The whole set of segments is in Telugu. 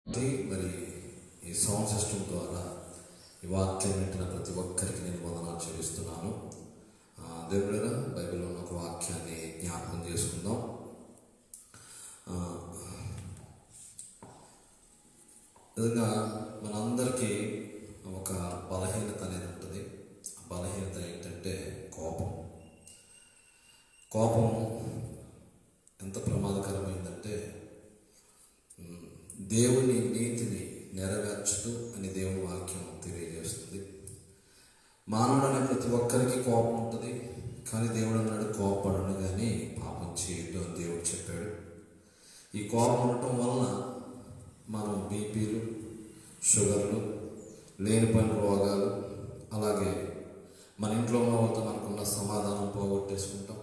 మరి ఈ సౌండ్ సిస్టమ్ ద్వారా ఈ వాక్యం వింటున్న ప్రతి ఒక్కరికి నేను వందనాలు చెల్లిస్తున్నాను. దేవుడు బైబిల్లో ఉన్న ఒక వాక్యాన్ని జ్ఞాపకం చేసుకుందాం. నిజంగా మనందరికీ ఒక బలహీనత అనేది ఉంటుంది. ఆ బలహీనత ఏంటంటే కోపం. కోపం ఎంత ప్రమాదకరమైందంటే దేవుని నీతిని నెరవేర్చదు అని దేవుని వాక్యం తెలియజేస్తుంది. మానవుడు అనే ప్రతి ఒక్కరికి కోపం ఉంటుంది, కానీ దేవుడు అన్నాడు కోపపడను కానీ పాపం చేయొద్దు అని దేవుడు చెప్పాడు. ఈ కోపం ఉండటం వలన మనం బీపీలు, షుగర్లు, లేనిపోయిన రోగాలు, అలాగే మన ఇంట్లో ఉన్న వాళ్ళతో మనకున్న సమాధానం పోగొట్టేసుకుంటాం.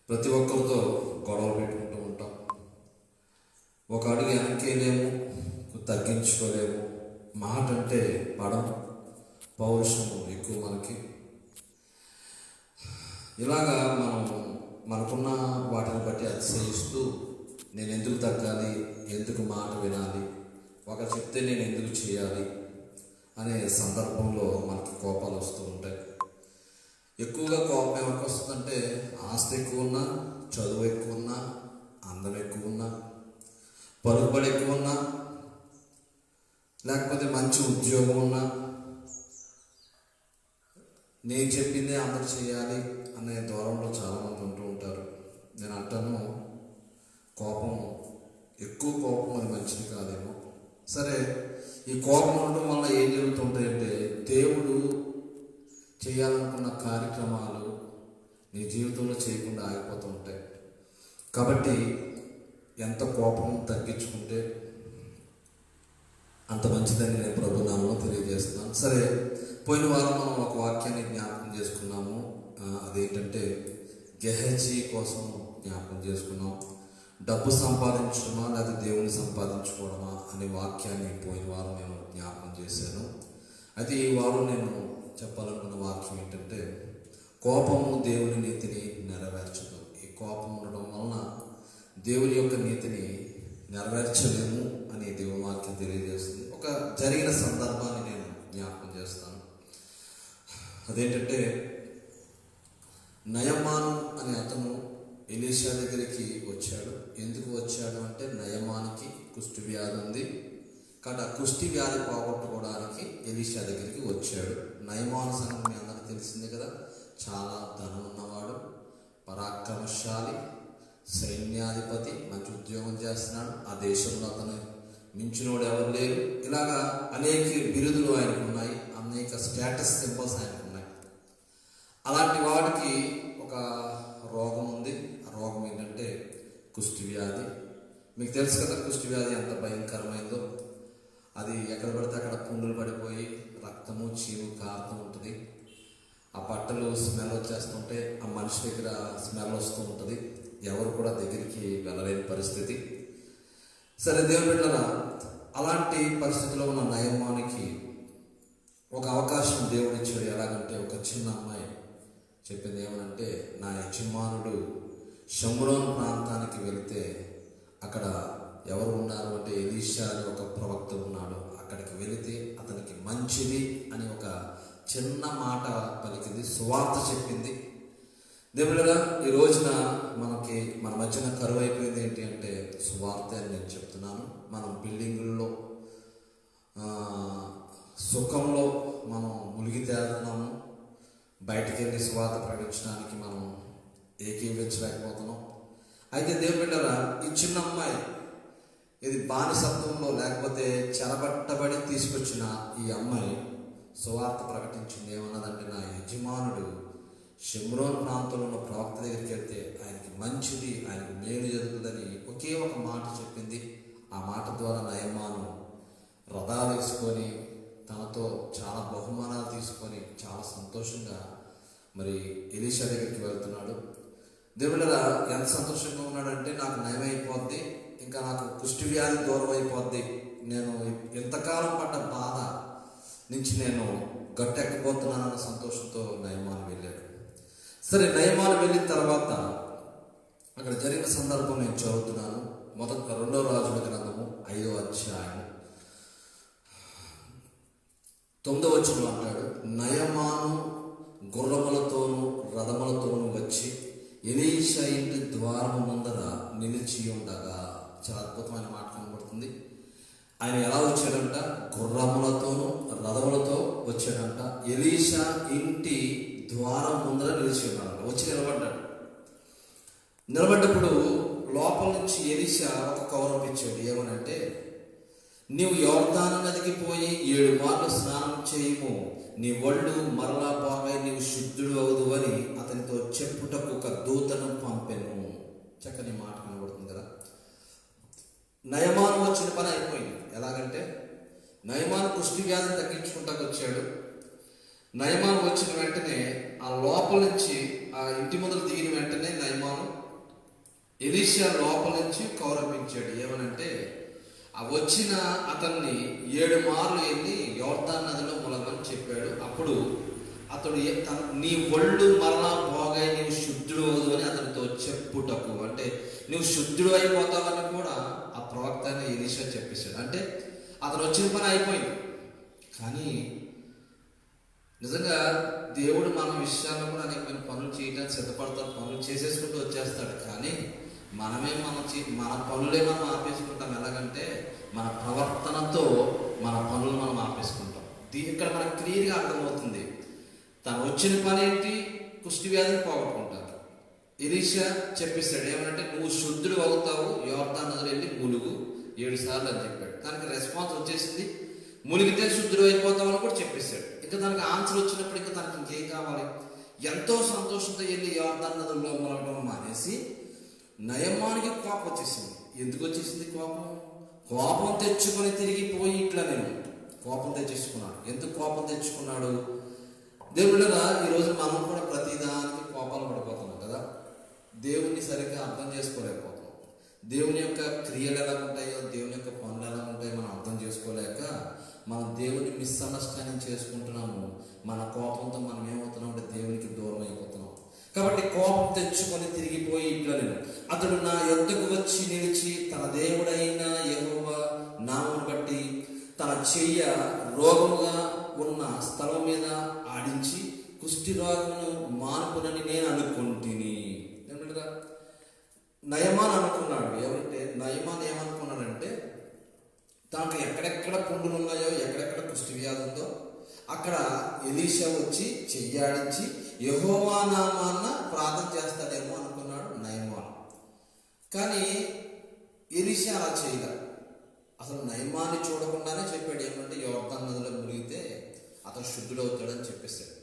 ప్రతి ఒక్కరితో గొడవ పెట్టుకుంటూ ఉంటాం. ఒక అడుగు వెనక్కేలేము, తగ్గించుకోలేము. మాట అంటే పడం, పౌరుషం ఎక్కువ మనకి. ఇలాగా మనం మనకున్న వాటిని బట్టి అతిశయిస్తూ నేను ఎందుకు తగ్గాలి, ఎందుకు మాట వినాలి, ఒక చెప్తే నేను ఎందుకు చేయాలి అనే సందర్భంలో మనకి కోపాలు వస్తూ ఉంటాయి. ఎక్కువగా కోపం ఎవరికి వస్తుందంటే ఆస్తి ఎక్కువ ఉన్నా, చదువు ఎక్కువ ఉన్నా, అందం ఎక్కువ ఉన్నా, పలుకుబడి ఎక్కువ ఉన్నా, లేకపోతే మంచి ఉద్యోగం ఉన్నా, నేను చెప్పిందే అందరూ చేయాలి అనే దూరంలో చాలామంది ఉంటూ ఉంటారు. నేను అంటాను, ఎక్కువ కోపం అది మంచిది కాదేమో. సరే, ఈ కోపం ఉండడం వల్ల ఏం జరుగుతుంటాయంటే దేవుడు చేయాలనుకున్న కార్యక్రమాలు నీ జీవితంలో చేయకుండా ఆగిపోతూ ఉంటాయి. కాబట్టి ఎంత కోపం తగ్గించుకుంటే అంత మంచిదని నేను ప్రభు నామములో తెలియజేస్తున్నాను. సరే, పోయిన వారం మనం ఒక వాక్యాన్ని జ్ఞాపకం చేసుకున్నాము. అదేంటంటే గెహజీ కోసం జ్ఞాపకం చేసుకున్నాం. డబ్బు సంపాదించడమా లేదా దేవుని సంపాదించుకోవడమా అనే వాక్యాన్ని పోయిన వారం నేను జ్ఞాపకం చేశాను. అయితే ఈ వారం నేను చెప్పాలనుకున్న వాక్యం ఏంటంటే కోపము దేవుని నీతిని నెరవేర్చదు. ఈ కోపం ఉండడం వలన దేవుని యొక్క నీతిని నెరవేర్చలేము అని దేవుని వాక్యం తెలియజేస్తుంది. ఒక జరిగిన సందర్భాన్ని నేను జ్ఞాపకం చేస్తాను. అదేంటంటే నయమాను అనే అతను ఎలీషా దగ్గరికి వచ్చాడు. ఎందుకు వచ్చాడు అంటే నయమానికి కుష్టి వ్యాధి ఉంది కాబట్టి ఆ కుష్టి వ్యాధి పోగొట్టుకోవడానికి ఎలీషా దగ్గరికి వచ్చాడు. నయమాను సంగతి మీ అందరికీ తెలిసిందే కదా. చాలా ధనం ఉన్నవాడు, పరాక్రమశాలి, సైన్యాధిపతి, మంచి ఉద్యోగం చేస్తున్నాడు. ఆ దేశంలో అతను మించినోడు ఎవరు లేరు. ఇలాగా అనేక బిరుదులు ఆయనకు ఉన్నాయి, అనేక స్టేటస్ సింబల్స్ ఆయనకు ఉన్నాయి. అలాంటి వాడికి ఒక రోగం ఉంది. ఆ రోగం ఏంటంటే కుష్టి వ్యాధి. మీకు తెలుసు కదా కుష్టి వ్యాధి ఎంత భయంకరమైందో. అది ఎక్కడ పడితే అక్కడ పుండులు పడిపోయి రక్తము, చీము కారుతూ ఉంటుంది. ఆ బట్టలు స్మెల్ వచ్చేస్తుంటే ఆ మనిషి దగ్గర స్మెల్ వస్తూ ఉంటుంది. ఎవరు కూడా దగ్గరికి వెళ్ళలేని పరిస్థితి. సరే, దేవుని బిడ్డలారా, అలాంటి పరిస్థితిలో ఉన్న నయమానికి ఒక అవకాశం దేవుడు ఇచ్చాడు. ఎలాగంటే ఒక చిన్న అమ్మాయి చెప్పింది ఏమనంటే, నా యజమానుడు షమ్రోను ప్రాంతానికి వెళితే అక్కడ ఎవరు ఉన్నారు అంటే ఎలీషా అని ఒక ప్రవక్త ఉన్నాడు. అక్కడికి వెళితే అతనికి మంచిది అని ఒక చిన్న మాట పలికింది, సువార్త చెప్పింది. దేవుడుగా ఈ రోజున మన మధ్యన కరువు అయిపోయింది ఏంటి అంటే సువార్త అని నేను చెప్తున్నాను. మనం బిల్డింగుల్లో సుఖంలో మనం మునిగి తేలుతున్నాము. బయటికి వెళ్ళి సువార్త ప్రకటించడానికి మనం ఏకీవించలేకపోతున్నాం. అయితే దేవుని బిడ్డలారా, ఈ చిన్న అమ్మాయి ఇది బానిసత్వంలో లేకపోతే చెరబట్టబడి తీసుకొచ్చిన ఈ అమ్మాయి సువార్త ప్రకటించింది. ఏమన్నదంటే, నా యజమానుడు షమ్రోను ప్రాంతంలో ఉన్న ప్రవక్త దగ్గరికి వెళ్తే ఆయనకి మంచిది, ఆయనకు మేలు జరుగుతుందని ఒకే ఒక మాట చెప్పింది. ఆ మాట ద్వారా నయమాను రథాలు వేసుకొని తనతో చాలా బహుమానాలు తీసుకొని చాలా సంతోషంగా మరి ఎలీషా దగ్గరికి వెళ్తున్నాడు. దేవుళ్ళరా, ఎంత సంతోషంగా ఉన్నాడంటే నాకు నయం అయిపోద్ది, ఇంకా నాకు కుష్టి వ్యాధి దూరం అయిపోద్ది, నేను ఎంతకాలం పడ్డ బాధ నుంచి నేను గట్టెక్కబోతున్నానన్న సంతోషంతో నయమాను వెళ్ళాడు. సరే, నయమాను వెళ్ళిన తర్వాత అక్కడ జరిగిన సందర్భం నేను చదువుతున్నాను. రెండో రాజుల గ్రంథము 5వ అధ్యాయం 9వ వచనం అంటాడు, నయమాను గుర్రములతోనూ రథములతోనూ వచ్చి ఎలీషా ఇంటి ద్వారము ముందర నిలిచి ఉండగా. చాలా అద్భుతమైన మాట కనబడుతుంది. ఆయన ఎలా వచ్చాడంట? గుర్రములతోనూ రథములతో వచ్చాడంట. ఎలీషా ఇంటి ద్వారం ముందర నిలిచి ఉన్నాడు. వచ్చి నిలబడ్డాడు. నిలబడ్డప్పుడు లోపల నుంచి ఎలీషా ఒక కవరం ఇచ్చాడు. ఏమనంటే, నీవు యోర్దాను నదికి పోయి 7 మార్లు స్నానం చేయము, నీ ఒళ్ళు మరలా బాగా నీవు శుద్ధుడు అవుదు అని అతనితో చెప్పుటకు ఒక దూతను పంపెను. చక్కని మాట కనబడుతుంది కదా. నయమాను వచ్చిన పని అయిపోయింది. ఎలాగంటే, నయమాను కుష్టి వ్యాధిని తగ్గించుకుంటాకు వచ్చాడు. నయమాను వచ్చిన వెంటనే ఆ లోపల నుంచి, ఆ ఇంటి ముందర దిగిన వెంటనే నయమాను ఎలీషా లోపల నుంచి కౌరవించాడు. ఏమనంటే, ఆ వచ్చిన అతన్ని 7 మార్లు వెళ్ళి యోర్దాను నదిలో ములగని చెప్పాడు. అప్పుడు అతడు నీ ఒళ్ళు మరలా పోగా నీవు శుద్ధుడు అవదు అని అతనితో చెప్పుటకు, అంటే నువ్వు శుద్ధుడు అయిపోతావని కూడా ఆ ప్రవక్త ఎలీషా చెప్పేశాడు. అంటే అతను వచ్చిన పని అయిపోయింది. కానీ నిజంగా దేవుడు మన విషయాల్లో కూడా అనేకమైన పనులు చేయడానికి సిద్ధపడతాడు. పనులు చేసేసుకుంటూ వచ్చేస్తాడు. కానీ మనమే మన పనులే మనం ఆపేసుకుంటాం. ఎలాగంటే, మన ప్రవర్తనతో మన పనులు మనం ఆపేసుకుంటాం. ఇక్కడ మనకు క్లియర్గా అర్థమవుతుంది. తను వచ్చిన పని ఏంటి? కుష్టి వ్యాధిని పోగొట్టుకుంటారు. ఎలీషా చెప్పేశాడు. ఏమంటే, నువ్వు శుద్ధుడు అవుతావు, యోర్దాను నదిలో వెళ్ళి ములుగు 7 సార్లు అని చెప్పాడు. దానికి రెస్పాన్స్ వచ్చేసింది. మునిగితే శుద్ధుడు అయిపోతావు అని కూడా చెప్పేశాడు. ఇంకా దానికి ఆన్సర్ వచ్చినప్పుడు ఇంకా తనకి ఇంకేం కావాలి? ఎంతో సంతోషంతో వెళ్ళి యోర్దాను నదిలో మునగడం మానేసి నయమానికి కోపం వచ్చేసింది. ఎందుకు వచ్చేసింది కోపం? కోపం తెచ్చుకొని తిరిగిపోయి ఇట్లా నేను కోపం తెచ్చేసుకున్నాడు. ఎందుకు కోపం తెచ్చుకున్నాడు? దేవుళ్ళగా ఈరోజు మనం కూడా ప్రతిదానికి కోపాలు పడిపోతున్నాం కదా. దేవుణ్ణి సరిగ్గా అర్థం చేసుకోలేకపోతున్నాం. దేవుని యొక్క క్రియలు ఎలా ఉంటాయో, దేవుని యొక్క పనులు ఎలా ఉంటాయో మనం అర్థం చేసుకోలేక మనం దేవుని మిస్అండర్స్టాండింగ్ చేసుకుంటున్నాము. మన కోపంతో మనం ఏమవుతున్నాం అంటే దేవునికి దూరం అయిపోతున్నాం. కాబట్టి కోపం తెచ్చుకొని తిరిగిపోయి ఇట్లా నేను, అతడు నా యొద్దకు వచ్చి నిలిచి తన దేవుడైన యెహోవా నామమును బట్టి తన చెయ్య రోగముగా ఉన్న స్థలం మీద ఆడించి కుష్టి రోగమును మానుకునని నేను అనుకుంటుని. ఏమంటారా? నయమాన్ అనుకున్నాడు. ఏమంటే నయమాన్ ఏమనుకున్నాడంటే, తనకు ఎక్కడెక్కడ పుండులు ఉన్నాయో, ఎక్కడెక్కడ కుష్టి వ్యాధి ఉందో అక్కడ ఎలీషా వచ్చి చెయ్యాడించి యెహోవా నామాన్న ప్రార్థన చేస్తాడేమో అనుకున్నాడు నయమాన్. కానీ ఎలీషా అలా చేయలే. అసలు నయమాన్ని చూడకుండానే చెప్పాడు. ఏమంటే, యోర్దాను నదిలో మునిగితే అతను శుద్ధుడవుతాడని చెప్పేశాడు.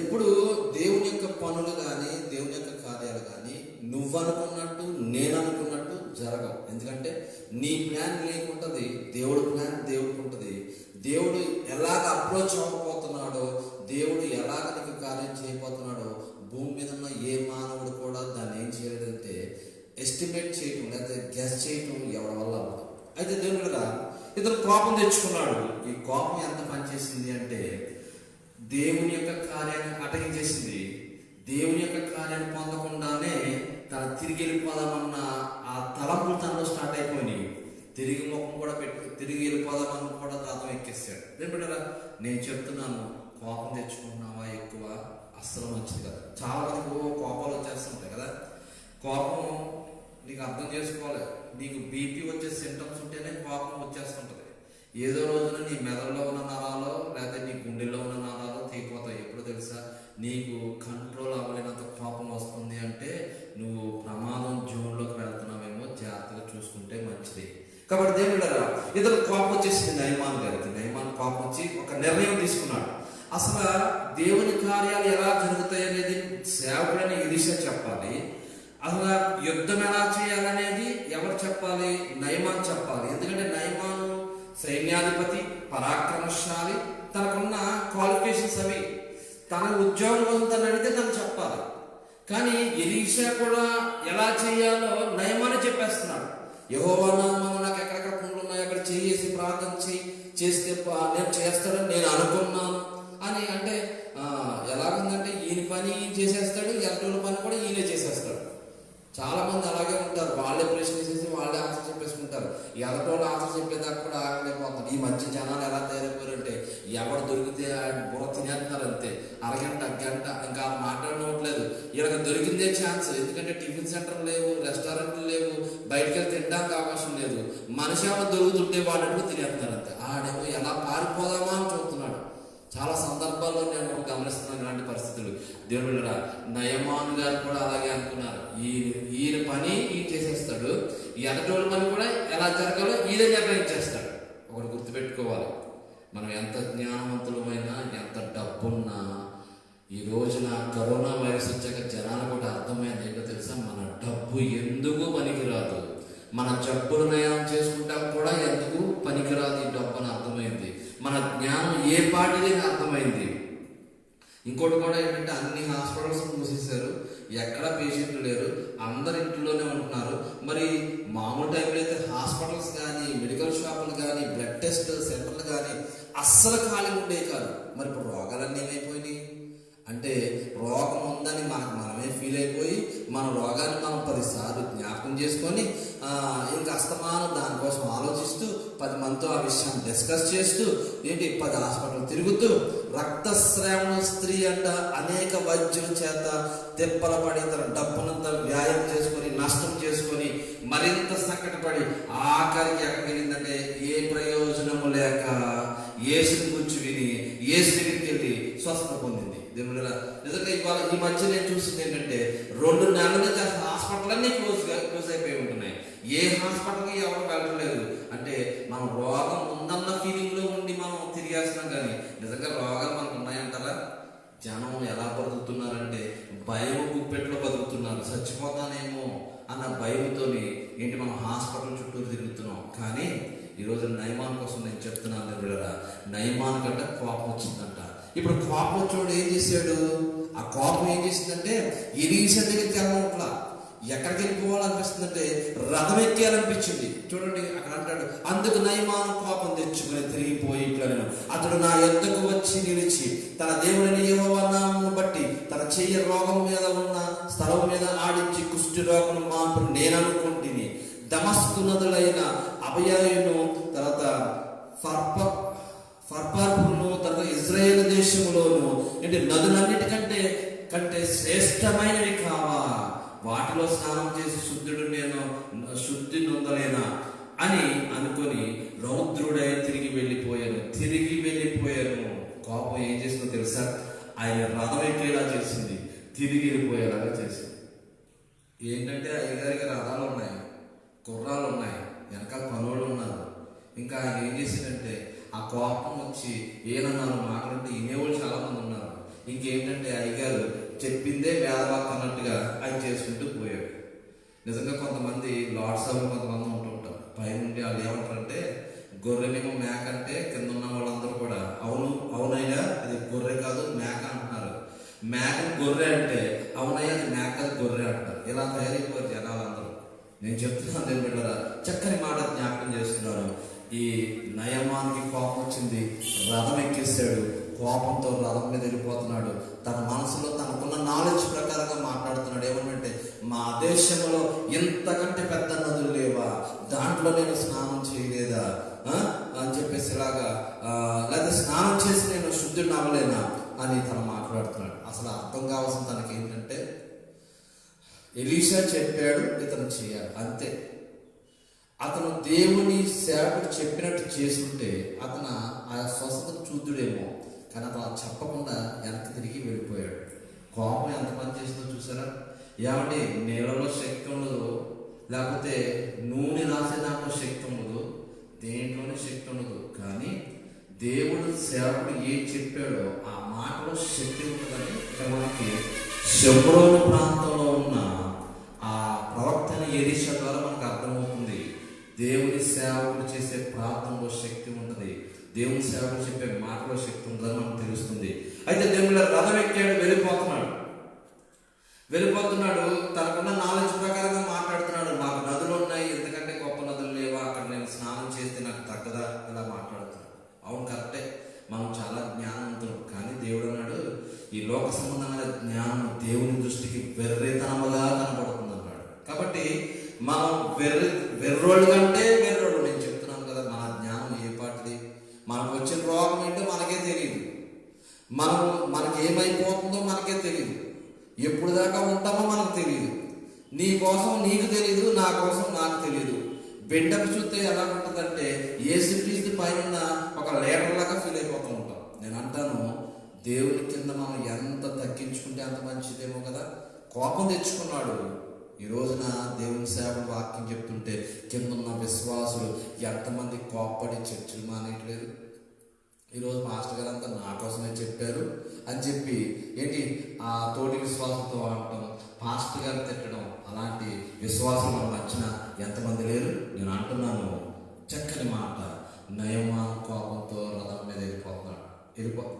ఎప్పుడు దేవుని యొక్క పనులు కానీ, దేవుని యొక్క కార్యాలు కానీ నువ్వు అనుకున్నట్టు, నేను అనుకున్నట్టు జరగవు. ఎందుకంటే నీ ప్లాన్ నీకుంటుంది, దేవుడు ప్లాన్ దేవుడికి ఉంటుంది. దేవుడు ఎలాగ అప్రోచ్ అవ్వబోతున్నాడో, దేవుడు ఎలాగ నీకు కార్యం చేయబోతున్నాడో భూమి మీద ఉన్న ఏ మానవుడు కూడా దాన్ని ఏం చేయలేదంటే ఎస్టిమేట్ చేయటం, లేకపోతే గెస్ చేయటం ఎవరి వల్ల అవ్వదు. అయితే దేవుడు కదా ఇతను కోపం తెచ్చుకున్నాడు. ఈ కోపం ఎంత పనిచేసింది అంటే దేవుని యొక్క కార్యాన్ని అటగించేసింది. దేవుని యొక్క కార్యాన్ని పొందకుండానే తన తిరిగి వెళ్ళిపోదామన్న ఆ తలంపులు తనలో స్టార్ట్ అయిపోయినాయి. తిరిగి ముఖం కూడా తిరిగి వెళ్ళిపోదామని కూడా రథం ఎక్కేసాడు. దేవుడా, నేను చెప్తున్నాను, కోపం తెచ్చుకుంటున్నావా ఎక్కువ? అస్సలు మంచిది కదా. చాలా మందికి కోపాలు వచ్చేస్తుంటాయి కదా. కోపం నీకు అర్థం చేసుకోవాలి. నీకు బీపీ వచ్చే సింటమ్స్ ఉంటేనే కోపం వచ్చేస్తుంటుంది. ఏదో రోజున నీ మెదడులో ఉన్న నరాలో లేకపోతే నీ గుండెల్లో ఉన్న నరాలో తెగిపోతాయి. ఎప్పుడు తెలుసా? నీకు కంట్రోల్ అవ్వలేనంత కోపం వస్తుంది అంటే నువ్వు ప్రమాదం జోన్లోకి వెళ్తున్నావేమో. జాగ్రత్తగా చూసుకుంటే మంచిది. కాబట్టి దేవుడా, ఇతను కోపం వచ్చేసింది నయమాన్ గారికి. నయమాన్ కోపం వచ్చి ఒక నిర్ణయం తీసుకున్నాడు. అసలు దేవుని కార్యాలు ఎలా జరుగుతాయి అనేది సేవకుడైన ఎలీషా చెప్పాలి. అసలు యుద్ధం ఎలా చేయాలనేది ఎవరు చెప్పాలి? నయమాన్ చెప్పాలి. ఎందుకంటే నయమాను సైన్యాధిపతి, పరాక్రమశాలి, తనకున్న క్వాలిఫికేషన్స్ అవి. తన ఉద్యోగం తను అడిగితే తను చెప్పాలి. కానీ ఎలీషా కూడా ఎలా చేయాలో నయమానే చెప్పేస్తున్నాడు. యెహోవా నామమున నాకు ఎక్కడెక్కడ పుండ్లు ఉన్నాయో అక్కడ చేసి ప్రార్థన చేస్తే నేను చేస్తాడని నేను అనుకున్నాను అని. అంటే ఎలాగుందంటే ఈయన పని ఈయన చేసేస్తాడు, ఎల్లటోళ్ళ పని కూడా ఈయనే చేసేస్తాడు. చాలా మంది అలాగే ఉంటారు, వాళ్ళే ప్రశ్న వేసేసి వాళ్ళే ఆన్సర్ చెప్పేసుకుంటారు. ఎదటోళ్ళు ఆన్సర్ చెప్పేదాకా కూడా ఆగలేకపోతారు. ఈ మధ్య జనాలు ఎలా తయారైపోయారంటే ఎవరు దొరికితే బుర్ర తినేస్తున్నారు అంతే. అరగంట గంట ఇంకా మాట్లాడనట్లేదు. వీళ్ళకి దొరికిందే ఛాన్స్. ఎందుకంటే టిఫిన్ సెంటర్ లేవు, రెస్టారెంట్లు లేవు, బయటకు వెళ్ళి తినడానికి అవకాశం లేదు. మనిషి ఏమో దొరుకుతుంటే వాళ్ళంటూ తినేస్తున్నారు అంతే. ఆడేమో ఎలా పారిపోదామా అని చూస్తున్నాడు. చాలా సందర్భాల్లో నేను గమనిస్తున్నాను ఇలాంటి పరిస్థితులు. దేవుడు నయమాను గారు కూడా అలాగే అనుకున్నారు. ఈయన పని ఈయన చేసేస్తాడు, ఎదటోళ్ళ పని కూడా ఎలా జరగాలో ఈయన నిర్ణయించేస్తాడు. ఒకటి గుర్తుపెట్టుకోవాలి, మనం ఎంత జ్ఞానవంతులమైనా ఎంత డబ్బున్నా ఈ రోజున కరోనా వైరస్ వచ్చాక జనాలు కూడా అర్థమైంది ఏంటో తెలుసా, మన డబ్బు ఎందుకు పనికిరాదు. మన జబ్బులు నయం చేసుకుంటాం కూడా ఎందుకు పనికిరాదు ఈ డబ్బు అని అర్థమైంది. మన జ్ఞానం ఏ పాటిది అర్థమైంది. ఇంకోటి కూడా ఏంటంటే అన్ని హాస్పిటల్స్ మూసేశారు, ఎక్కడ పేషెంట్లు లేరు, అందరు ఇంట్లోనే ఉంటున్నారు. మరి మామూలు టైంలో అయితే హాస్పిటల్స్ కానీ, మెడికల్ షాపులు కానీ, బ్లడ్ టెస్ట్ సెంటర్లు కానీ అస్సలు ఖాళీ ఉండే కాదు. మరి ఇప్పుడు రోగాలన్నీ ఏమైపోయినాయి అంటే, రోగం ఉందని మనమే ఫీల్ అయిపోయి మన రోగాన్ని మనం 10 సార్లు జ్ఞాపకం చేసుకొని ఇంకా అస్తమానం దానికోసం ఆలోచిస్తూ 10 మందితో ఆ విషయాన్ని డిస్కస్ చేస్తూ 10 హాస్పిటల్ తిరుగుతూ రక్తస్రావణ స్త్రీ అంట అనేక వైద్యుల చేత తిప్పల పడి తన డబ్బునంతా వ్యాయామం చేసుకొని నష్టం చేసుకొని మరింత సంకటపడి ఆఖరికి ఎక్కడికి వెళ్ళిందంటే ఏ ప్రయోజనము లేక యేసుని గురించి విని యేసు దగ్గరికి వెళ్ళి స్వస్థత పొందింది. నిజంగా ఇవాళ ఈ మధ్య నేను చూసింది ఏంటంటే 2 నెలల నుంచి అసలు హాస్పిటల్ అన్నీ క్లోజ్ అయిపోయి ఉంటున్నాయి. ఏ హాస్పిటల్కి ఎవరు వెళ్ళట్లేదు. అంటే మనం రోగం ఉందన్న ఫీలింగ్లో ఉండి మనం తిరిగేస్తున్నాం. కానీ నిజంగా రోగాలు మనకు ఉన్నాయంటారా? జనం ఎలా బతుకుతున్నారంటే భయం గుప్పెట్లో బతుకుతున్నారు. చచ్చిపోతానేమో అన్న భయంతోని మనం హాస్పిటల్ చుట్టూరు తిరుగుతున్నాం. కానీ ఈరోజు నయమాన్ కోసం నేను చెప్తున్నాను బిడ్డలారా, నయమాన్ కంటే కోపం వచ్చిందంట. ఇప్పుడు కోపం వచ్చాడు ఏం చేశాడు? ఆ కోపం ఏం చేసిందంటే ఎలీషా దగ్గరికి వెళ్ళట్లా, ఎక్కడికి వెళ్ళిపోవాలనిపిస్తుందంటే రథం ఎక్కేయాలనిపించింది. చూడండి అక్కడ అంటాడు, అందుకు నయమాను కోపం తెచ్చుకుని తిరిగిపోయి ఇట్లా అతడు నా యొద్దకు వచ్చి నిలిచి తన దేవుని యెహోవా నామమును బట్టి తన చెయ్యి రోగం మీద ఉన్న స్థలం మీద ఆడించి కుష్టి రోగం మాపు నేను అనుకుంటుని దమస్కు నదులైన అబయాయును తర్వాత ఫర్పర్పును తర్వాత ఇజ్రాయేల్ దేశంలోను నదులన్నిటికంటే శ్రేష్టమైనవి కావా, వాటిలో స్నానం చేసి శుద్ధి నొందలేనా అని అనుకొని రౌద్రుడై తిరిగి వెళ్ళిపోయాను. కోపం ఏం చేసిందో తెలుసా? ఆయన రథం ఎక్కేలా చేసింది, తిరిగి వెళ్ళిపోయేలాగా చేసింది. ఏంటంటే అయ్యగారికి రథాలు ఉన్నాయి, గుర్రాలు ఉన్నాయి, వెనకాల పనులు ఉన్నారు. ఇంకా ఆయన ఏం చేసిందంటే ఆ కోపం వచ్చి ఏనన్నారు మాట్లాడితే వినేవాళ్ళు చాలా మంది ఉన్నారు. ఇంకేంటంటే అయ్యగారు చెప్పిందే వేదవాక్ అన్నట్టుగా ఆయన చేసుకుంటూ పోయాడు. నిజంగా కొంతమంది లార్డ్ సభలో కొంతమంది ఉంటుంటారు, పైనుండి వాళ్ళు ఏమంటారంటే గొర్రెనేమో మేక అంటే కింద ఉన్న వాళ్ళందరూ కూడా అవునయ్యా అది గొర్రె కాదు మేక అంటున్నారు. మేక గొర్రె అంటే అవునయ్యా అది మేక గొర్రె అంటారు. ఇలా తయారైపోయారు జనాలందరూ. నేను చెప్తున్నాను నేను బిడ్డరా, చక్కని మాట జ్ఞాపకం చేస్తున్నాను. ఈ నయమానికి కోపం వచ్చింది, రథం ఎక్కేసాడు, కోపంతో రథం మీద వెళ్ళిపోతున్నాడు. తన మనసులో తనకున్న నాలెడ్జ్ ప్రకారంగా మాట్లాడుతున్నాడు. ఏమనంటే మా దేశంలో ఇంతకంటే పెద్ద నదులు లేవా, దాంట్లో నేను స్నానం చేయలేదా అని చెప్పేసి ఇలాగా, లేదా స్నానం చేసి నేను శుద్ధుడిని అవ్వలేనా అని తను మాట్లాడుతున్నాడు. అసలు అర్థం కావాల్సిన తనకి ఏంటంటే ఎలీషా చెప్పాడు ఇతను చేయాలి అంతే. అతను దేవుని సేవకుడు చెప్పినట్టు చేసుకుంటే అతను ఆ స్వస్థతను చూద్దుడేమో, కానీ అతను చెప్పకుండా వెనక్కి తిరిగి వెళ్ళిపోయాడు. కోపం ఎంతమంది చేసిందో చూసారా? ఏమంటే నీళ్ళలో శక్తి ఉండదు, లేకపోతే నూనె రాసే దాంట్లో శక్తి ఉండదు, దేంట్లోనే శక్తి ఉండదు. కానీ దేవుడు సేవకుడు ఏం చెప్పాడో ఆ మాటలో శక్తి ఉంటుందని ఇక్కడ మనకి షెబ్రోను ప్రాంతంలో ఉన్న ఆ ప్రవక్తన ఎలీషా ద్వారా మనకు అర్థమవుతుంది. దేవుని సేవకుడు చేసే ప్రార్థనలో శక్తి ఉంటుంది, దేవుని సేవకుడు చెప్పే మాటలో శక్తి ఉంటుందని మనకు తెలుస్తుంది. అయితే దేవుడు రథం ఎక్కాడు, వెళ్ళిపోతున్నాడు. తనకున్న నాలెడ్జ్ ప్రకారంగా మాట్లాడుతున్నాడు. నాకు నదులు ఉన్నాయి, ఎందుకంటే గొప్ప నదులు లేవా, అక్కడ నేను స్నానం చేస్తే నాకు తగ్గదా, ఇలా మాట్లాడుతున్నాడు. అవును కరెక్టే, మనం చాలా జ్ఞానవంతులు. కానీ దేవుడు అన్నాడు ఈ లోక సంబంధమైన జ్ఞానం దేవుని దృష్టికి వెర్రేతనముగా కనబడుతుంది అన్నాడు. మనం వెర్రోళ్ళు కంటే వెర్రోళ్ళు. నేను చెప్తున్నాను కదా, మన జ్ఞానం ఏ పాటిది. మనకు వచ్చిన రోగం ఏంటో మనకే తెలియదు, మనకి ఏమైపోతుందో మనకే తెలియదు, ఎప్పుడు దాకా ఉంటామో మనకు తెలియదు. నీ కోసం నీకు తెలియదు, నా కోసం నాకు తెలియదు. బిడ్డకు చూస్తే ఎలా ఉంటుందంటే యేసుక్రీస్తు పైన ఒక లీటర్లాగా ఫీల్ అయిపోతూ ఉంటాం. నేను అంటాను, దేవుని కింద మనం ఎంత తగ్గించుకుంటే అంత మంచిదేమో కదా. కోపం తెచ్చుకున్నాడు. ఈ రోజున దేవుని సేవలు వాక్యం చెప్తుంటే కిందున్న విశ్వాసులు ఎంతమంది కోప్పడి చర్చలు మానేయట్లేదు. ఈరోజు మాస్టర్ గారు అంతా నా కోసమే చెప్పారు అని చెప్పి ఏంటి ఆ తోటి విశ్వాసంతో అనటం, పాస్టర్ గారు తిట్టడం, అలాంటి విశ్వాసం మన మధ్యన ఎంతమంది లేరు. నేను అంటున్నాను, చక్కని మాట, నయమాన కోపంతో రథం మీద వెళ్ళిపోతున్నాడు.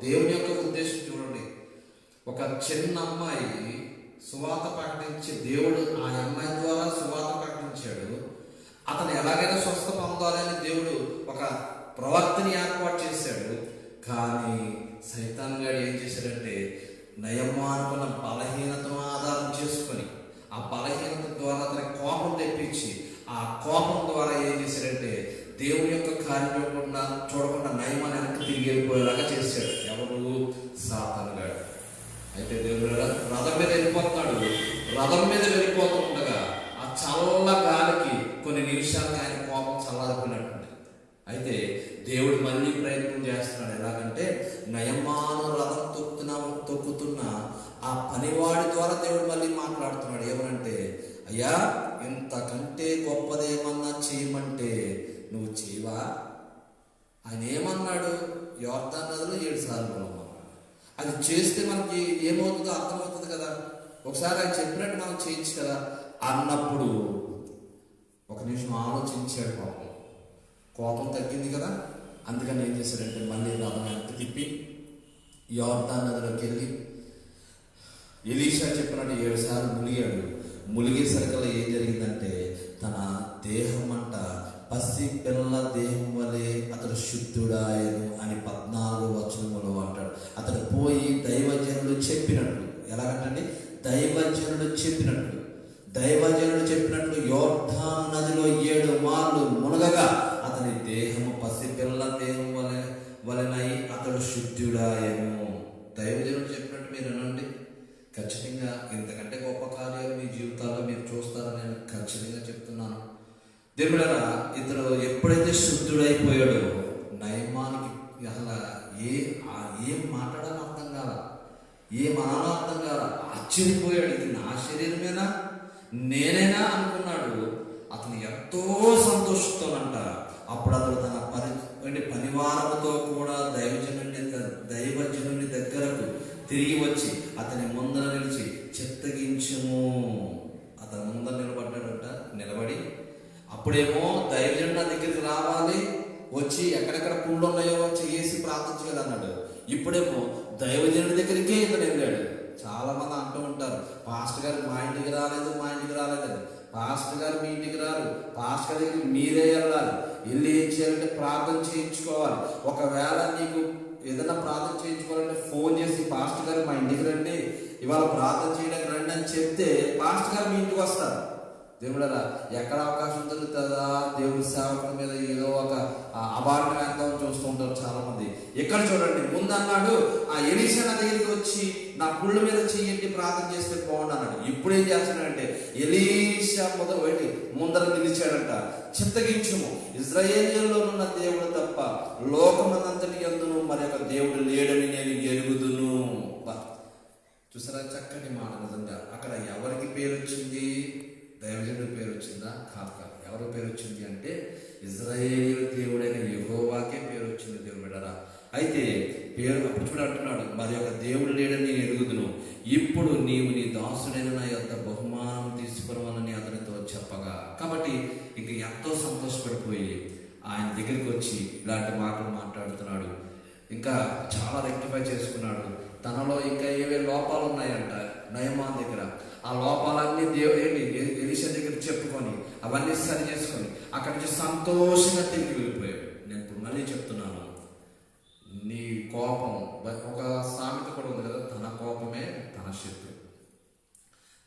దేవుని యొక్క ఉద్దేశం చూడండి. ఒక చిన్న అమ్మాయి సువార్త ప్రకటించి, దేవుడు ఆ అమ్మాయి ద్వారా సువార్త ప్రకటించాడు. అతను ఎలాగైనా స్వస్థ పొందాలని దేవుడు ఒక ప్రవక్తని ఏర్పాటు చేశాడు. కానీ సైతాన్ గారు ఏం చేశాడంటే, నయమానుకున్న బలహీనతను ఆధారం చేసుకొని ఆ బలహీనత ద్వారా అతని కోపం తెప్పించి, ఆ కోపం ద్వారా ఏం చేశాడంటే దేవుని యొక్క కార్యం చూడకుండా నయమాన్ని వెనక్కి తిరిగి వెళ్ళిపోయేలాగా చేశాడు. ఎవరు? సాతాను గారు. అయితే దేవుడు రథం మీద వెళ్ళిపోతున్నాడు. రథం మీద వెళ్ళిపోతూ ఉండగా ఆ చల్ల గాలికి కొన్ని నిమిషాలకి ఆయన కోపం చల్లారిపోయినట్టుంది. అయితే దేవుడు మళ్ళీ ప్రయత్నం చేస్తున్నాడు. ఎలాగంటే నయమాను రథం తొక్కుతున్న ఆ పనివాడి ద్వారా దేవుడు మళ్ళీ మాట్లాడుతున్నాడు. ఏమనంటే, అయ్యా ఇంతకంటే గొప్పదేమన్నా చేయమంటే నువ్వు చేయవా? ఆయన ఏమన్నాడు? యోర్దాను నదిలో 7 సార్లు పొలమన్నాడు. అది చేస్తే మనకి ఏమవుతుందో అర్థమవుతుంది కదా. ఒకసారి ఆయన చెప్పినట్టు మనం చేయొచ్చు కదా అన్నప్పుడు ఒక నిమిషం ఆలోచించాడు. కోపం తగ్గింది కదా. అందుకని ఏం చేశాడంటే మళ్ళీ రథం వెనక్కి తిప్పి యోర్దాను నదిలోకి వెళ్ళి ఎలీషా చెప్పినట్టు 7 సార్లు ములిగాడు. ములిగేసరికల్లా ఏం జరిగిందంటే తన దేహం అంట పసి పిల్ల దేహం వలె అతడు శుద్ధుడాయను అని 14వ వచనములో అంటాడు. అతడు పోయి దైవజనుడు చెప్పినట్లు, ఎలాగంటండి దైవజనుడు చెప్పినట్లు యోర్దాను నదిలో 7 మార్లు మునగగా అతని దేహము పసిపిల్ల దేహం వలెనై అతడు శుద్ధుడాయను. దైవజనుడు చెప్పినట్టు మీరు అనండి. ఖచ్చితంగా ఇంతకంటే గొప్ప కార్యాలు మీ జీవితాల్లో మీరు చూస్తారని నేను ఖచ్చితంగా చెప్తున్నాను. దేవుడరా, ఇతడు ఎప్పుడైతే శుద్ధుడైపోయాడో నయమానికి అసలు ఏం మాట్లాడాలో అర్థం కాల, ఏం అనాలో అర్థం కాల. ఆశ్చర్యపోయాడు. ఇది నా శరీరమేనా, నేనేనా అనుకున్నాడు. అతను ఎంతో సంతోషిస్తోనంట. అప్పుడు అతడు తన పనివారముతో కూడా దైవజనుని దగ్గరకు తిరిగి వచ్చి అతని ముందర నిలిచి చిత్తగించుము. అతని ముందర నిలబడ్డాడంట. నిలబడి అప్పుడేమో దైవజనుడు నా దగ్గరికి రావాలి, వచ్చి ఎక్కడెక్కడ పుళ్ళు ఉన్నాయో చేసి ప్రార్థన చేయాలన్నాడు. ఇప్పుడేమో దైవజనుడి దగ్గరికే ఇతను వెళ్ళాడు. చాలా మంది అంటూ ఉంటారు, పాస్టర్ గారు మా ఇంటికి రాలేదు అని. పాస్టర్ గారు మీ ఇంటికి రారు, పాస్టర్ దగ్గరికి మీరే వెళ్ళాలి. వెళ్ళి ఏం చేయాలంటే ప్రార్థన చేయించుకోవాలి. ఒకవేళ నీకు ఏదైనా ప్రార్థన చేయించుకోవాలంటే ఫోన్ చేసి పాస్టర్ గారు మా ఇంటికి రండి, ఇవాళ ప్రార్థన చేయడానికి రండి అని చెప్తే పాస్టర్ గారు మీ ఇంటికి వస్తారు. దేవుడరా, ఎక్కడ అవకాశం దొరుకుతుందా దేవుడి సేవకుల మీద ఏదో ఒక అబార్ణ వేద్దాం చూస్తూ ఉంటారు చాలా మంది. ఎక్కడ చూడండి, ముందు అన్నాడు ఆ ఎలీషా నా దగ్గరికి వచ్చి నా పుళ్ళ మీద చెయ్యండి ప్రార్థన చేస్తే బాగుండు అన్నాడు. ఇప్పుడు ఏం చేస్తున్నాడంటే ఎలీషా ముందర నిలిచాడంట. చిత్తగించుము, ఇశ్రాయేలీయుల్లో ఉన్న దేవుడు తప్ప లోకమంతటి యందును మరి ఒక దేవుడు లేడని నేను ఎరుగుదును. చూసారా, చక్కటి మాట. నిజంగా అక్కడ ఎవరికి పేరు వచ్చింది? దైవజనుడి పేరు వచ్చిందా? కాదు. ఎవరి పేరు వచ్చింది అంటే ఇశ్రాయేలు దేవుడైన యెహోవాకే పేరు వచ్చింది. దేవుడు బిడ్డరా, అయితే పేరు అప్పుడు చూడ అంటున్నాడు, మరి ఒక దేవుడు లేడని నేను ఎరుగుదును. ఇప్పుడు నీవు నీ దాసుడైన నా యొక్క బహుమానం తీసుకురవాలని అతనితో చెప్పగా, కాబట్టి ఇక ఎంతో సంతోషపడిపోయి ఆయన దగ్గరికి వచ్చి ఇలాంటి మాటలు మాట్లాడుతున్నాడు. ఇంకా చాలా రెక్టిఫై చేసుకున్నాడు. తనలో ఇంకా ఏవే లోపాలు ఉన్నాయంట నయమాన్ దగ్గర. ఆ లోపాలన్నీ ఎలీషా దగ్గర చెప్పుకొని అవన్నీ సరి చేసుకొని అక్కడి నుంచి సంతోషంగా తిరిగి వెళ్ళిపోయాడు. నేను ఇప్పుడు మళ్ళీ చెప్తున్నాను, నీ కోపం, ఒక సామెత కూడా ఉంది కదా, తన కోపమే తన శత్రు.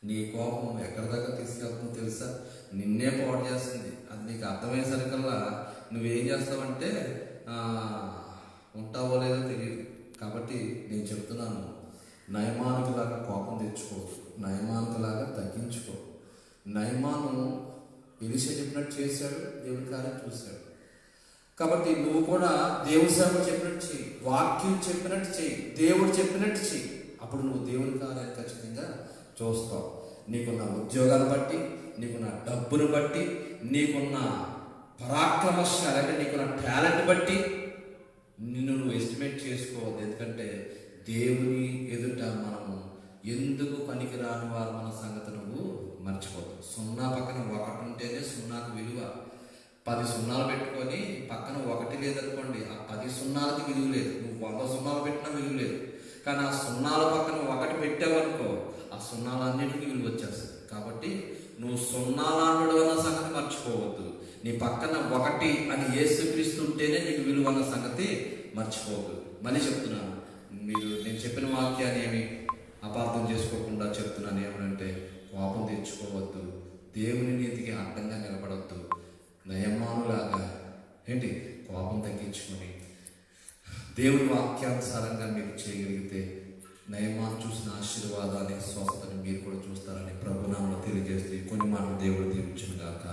నీ కోపం ఎక్కడి దాకా తీసుకెళ్తుందో తెలుసా? నిన్నే పాడు చేస్తుంది. అది నీకు అర్థమయ్యేసరికల్లా నువ్వేం చేస్తావంటే ఉంటావో లేదో తెలియదు. కాబట్టి నేను చెప్తున్నాను, నయమానుకులాగా కోపం తెచ్చుకో, నయమానుకులాగా తగ్గించుకో. నయమాను ఎలీషా చెప్పినట్టు చేశాడు, దేవుని కార్యం చూశాడు. కాబట్టి నువ్వు కూడా దేవుని సేవ చెప్పినట్టు చెయ్యి, వాక్యం చెప్పినట్టు చెయ్యి, దేవుడు చెప్పినట్టు చెయ్యి. అప్పుడు నువ్వు దేవుని కార్యాన్ని ఖచ్చితంగా చూస్తావు. నీకున్న ఉద్యోగాన్ని బట్టి, నీకున్న డబ్బును బట్టి, నీకున్న పరాక్రమశాలి అంటే నీకున్న టాలెంట్ బట్టి నిన్ను నువ్వు ఎస్టిమేట్ చేసుకోవద్దు. ఎందుకంటే దేవుని ఎదుట మనము ఎందుకు పనికిరాని వారు మన సంగతి నువ్వు మర్చిపోతావు. 0 పక్కన 1 ఉంటేనే 0కు విలువ. 10 సున్నాలు పెట్టుకొని పక్కన 1 లేదనుకోండి, ఆ 10 సున్నాలకి విలువ లేదు. నువ్వు 100 సున్నాలు పెట్టినా విలువ లేదు. కానీ ఆ 0 పక్కన 1 పెట్టావనుకో, ఆ సున్నాలన్నిటికీ విలువ వచ్చేస్తుంది. కాబట్టి నువ్వు 0 అన్న సంగతి మర్చిపోవద్దు. నీ పక్కన 1 అని యేసుక్రీస్తు ఉంటేనే నీకు విలువ అన్న సంగతి మర్చిపోవద్దు. మళ్ళీ చెప్తున్నాను, నేను చెప్పిన వాక్యాన్ని ఏమి అపార్థం చేసుకోకుండా చెప్తున్నాను. ఏమనంటే కోపం తెచ్చుకోవద్దు, దేవుని నీతికి అడ్డంగా నిలబడవద్దు. నయమానులాగా కోపం తగ్గించుకొని దేవుని వాక్యానుసారంగా మీరు చేయగలిగితే నయమాను చూసిన ఆశీర్వాదాన్ని, స్వస్థతని మీరు కూడా చూస్తారని ప్రభునామములో తెలియజేస్తే కొన్ని మాటలు దేవుడు దీవించును గాక.